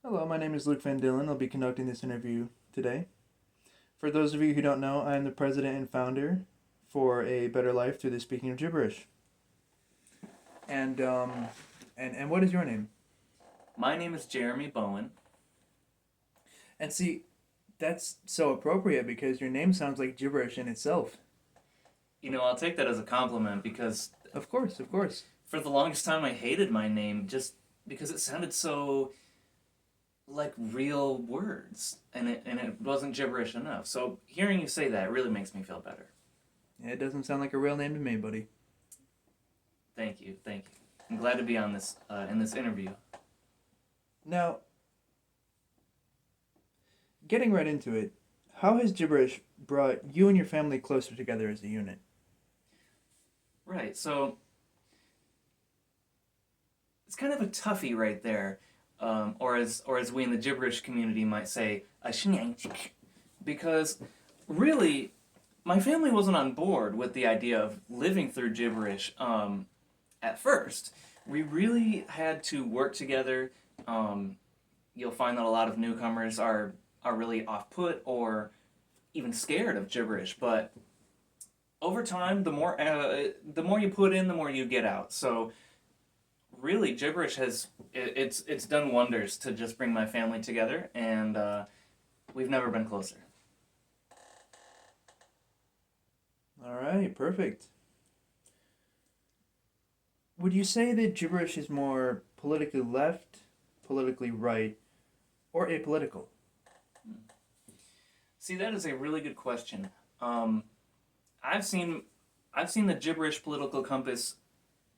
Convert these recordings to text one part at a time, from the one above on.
Hello, my name is Luke Van Dillen. I'll be conducting this interview today. For those of you who don't know, I am the president and founder for A Better Life through the Speaking of Gibberish. And what is your name? My name is Jeremy Bowen. And see, that's so appropriate because your name sounds like gibberish in itself. I'll take that as a compliment because Of course, of course. for the longest time I hated my name just because it sounded so like real words and it wasn't gibberish enough. So hearing you say that really makes me feel better. Yeah, it doesn't sound like a real name to me, buddy. Thank you, thank you. I'm glad to be on this in this interview. Now, getting right into it, how has gibberish brought you and your family closer together as a unit? Right, so it's kind of a toughie right there, or as we in the gibberish community might say, a shenanigans, because really, my family wasn't on board with the idea of living through gibberish at first. We really had to work together. You'll find that a lot of newcomers are really off put or even scared of gibberish, but over time, the more you put in, the more you get out. So really, gibberish it's done wonders to just bring my family together, and we've never been closer. All right, perfect. Would you say that gibberish is more politically left, politically right, or apolitical? See, that is a really good question. Um, I've seen I've seen the gibberish political compass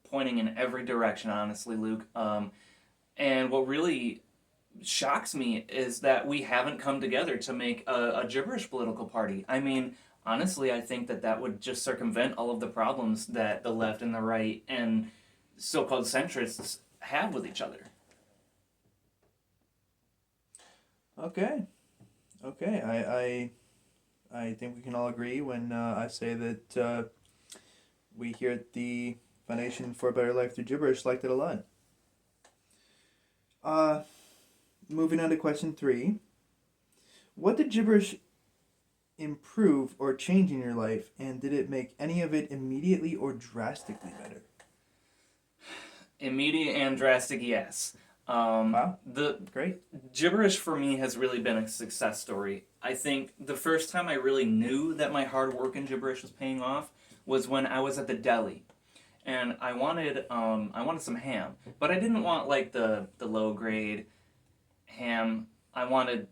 pointing in every direction, honestly, Luke. And what really shocks me is that we haven't come together to make a gibberish political party. I mean, honestly, I think that that would just circumvent all of the problems that the left and the right and so-called centrists have with each other. Okay, okay. I think we can all agree when I say that we here at the Foundation for a Better Life Through Gibberish liked it a lot. Uh, Moving on to question three. What did gibberish improve or change in your life, and did it make any of it immediately or drastically better? Immediate and drastic, yes. Wow, The great. gibberish for me has really been a success story. I think the first time I really knew that my hard work in gibberish was paying off was when I was at the deli, and I wanted some ham, but I didn't want like the low grade ham. I wanted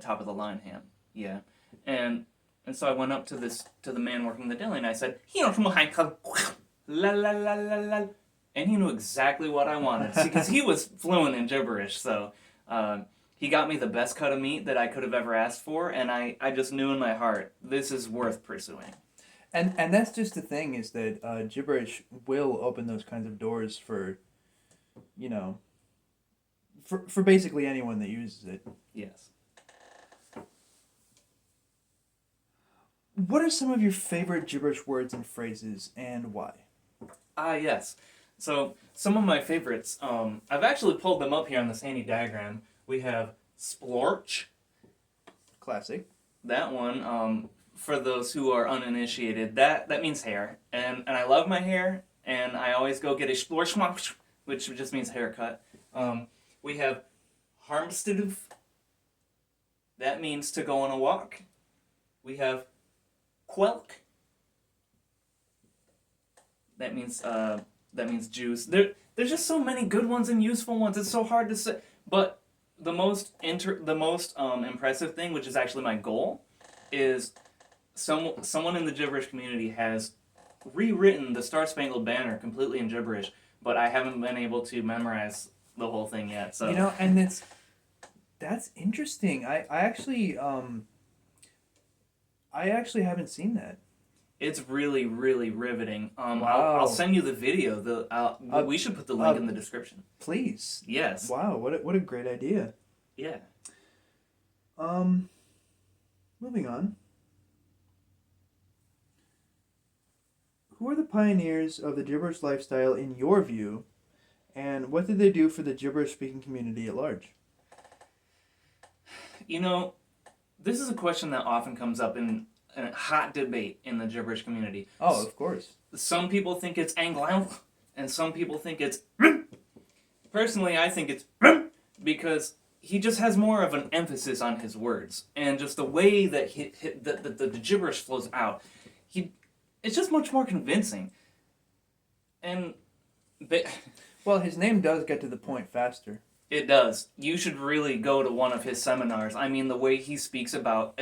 top of the line ham. Yeah, and and so I went up to the man working the deli and I said, la la la la la, and he knew exactly what I wanted because he was fluent in gibberish. So he got me the best cut of meat that I could have ever asked for, and I just knew in my heart this is worth pursuing. And that's just the thing is that gibberish will open those kinds of doors for, you know, for basically anyone that uses it. Yes. What are some of your favorite gibberish words and phrases, and why? Ah, yes. So some of my favorites. I've actually pulled them up here on this handy diagram. We have splorch. Classic. That one. For those who are uninitiated, that means hair, and I love my hair, and I always go get a splorch, which just means haircut. We have harmstedoof. That means to go on a walk. We have quelk. That means juice. There's just so many good ones and useful ones. It's so hard to say. But the most impressive thing, which is actually my goal, is someone in the gibberish community has rewritten the Star Spangled Banner completely in gibberish, but I haven't been able to memorize the whole thing yet. You So know, and that's interesting. I actually haven't seen that. it's really, really riveting. I'll Wow. send you the video. Uh, We should put the link uh, in the description. Please. Yes. Wow, what a great idea. Yeah. Um, Moving on. Who are the pioneers of the gibberish lifestyle in your view, and what did they do for the gibberish speaking community at large? You know, this is a question that often comes up in a hot debate in the gibberish community. Oh, of course. Some people think it's Anglo, and some people think it's. Personally, I think it's because he just has more of an emphasis on his words, and just the way that the gibberish flows out. It's just much more convincing. And Well, his name does get to the point faster. it does. You should really go to one of his seminars. I mean, the way he speaks about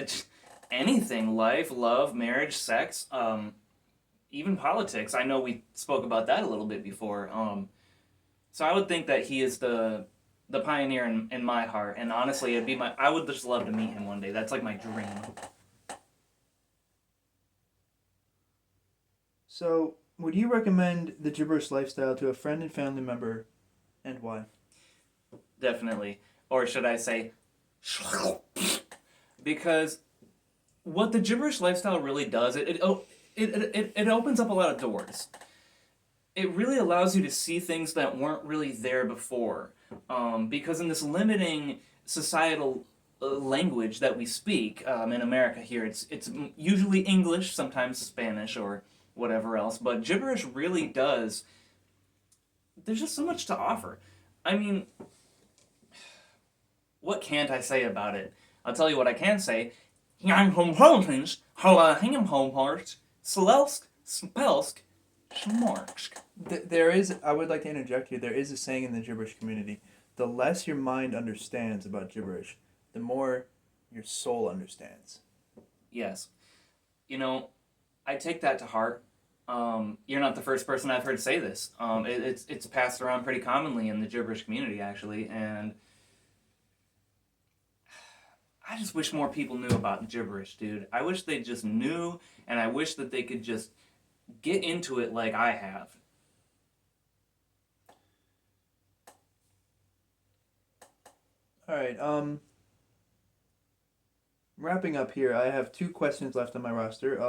anything, life, love, marriage, sex, even politics. I know we spoke about that a little bit before. So I would think that he is the pioneer in my heart. And honestly, I would just love to meet him one day. That's like my dream. So, would you recommend the gibberish lifestyle to a friend and family member, and why? Definitely. Or should I say, because what the gibberish lifestyle really does, it opens up a lot of doors. It really allows you to see things that weren't really there before. Because in this limiting societal language that we speak in America here, it's usually English, sometimes Spanish or whatever else, but gibberish really does. There's just so much to offer. I mean, what can't I say about it? I'll tell you what I can say. There is, I would like to interject here, there is a saying in the gibberish community: the less your mind understands about gibberish, the more your soul understands. Yes. You know, I take that to heart. You're not the first person I've heard say this. It's passed around pretty commonly in the gibberish community, actually, and I just wish more people knew about gibberish, dude. I wish they just knew, and I wish that they could just get into it like I have. All right, wrapping up here, I have 2 questions left on my roster.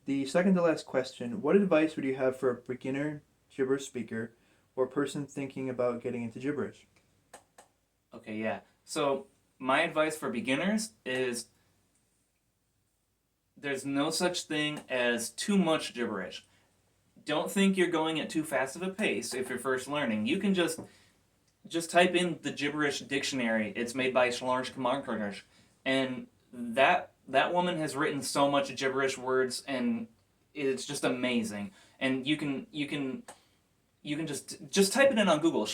The second to last question: what advice would you have for a beginner gibberish speaker or person thinking about getting into gibberish? Okay, yeah. So, my advice for beginners is there's no such thing as too much gibberish. Don't think you're going at too fast of a pace if you're first learning. You can just type in the gibberish dictionary. It's made by Schlarge Kamarkers, and that woman has written so much gibberish words, and it's just amazing. And you can just type it in on Google,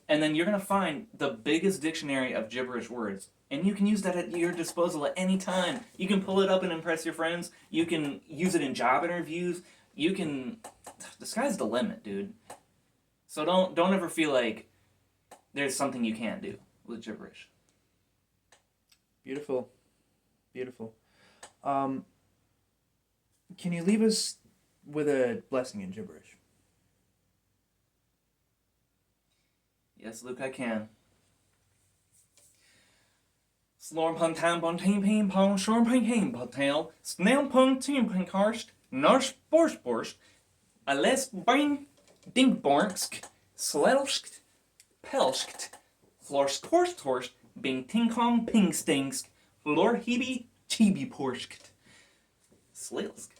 and then you're gonna find the biggest dictionary of gibberish words, and you can use that at your disposal at any time. You can pull it up and impress your friends. You can use it in job interviews. The sky's the limit, dude. So don't ever feel like there's something you can't do with gibberish. Beautiful. Beautiful. Can you leave us with a blessing in gibberish? Yes, Luke, I can. Slorm pun tam pun team ping pong shorm ping ping patel snail pun team ping karst narsh borst ales bring dink borksk slelsk pelsk florsk torst bing ting kong ping stingsk flor hebi chibi porskt slilsk.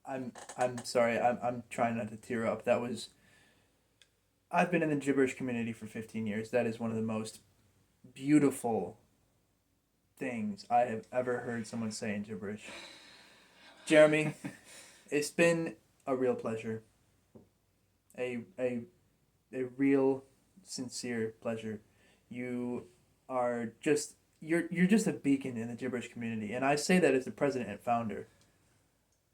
I'm sorry. I'm trying not to tear up. I've been in the gibberish community for 15 years. That is one of the most beautiful things I have ever heard someone say in gibberish. Jeremy, it's been a real pleasure. A real, sincere pleasure. You are just you're just a beacon in the gibberish community, and I say that as the president and founder.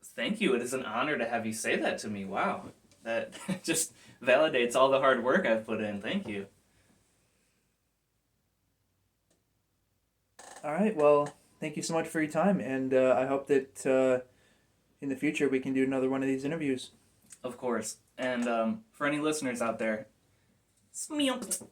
Thank you. It is an honor to have you say that to me. Wow. That just validates all the hard work I've put in. Thank you. All right. Well, thank you so much for your time, and I hope that in the future we can do another one of these interviews. Of course. And for any listeners out there, smeal.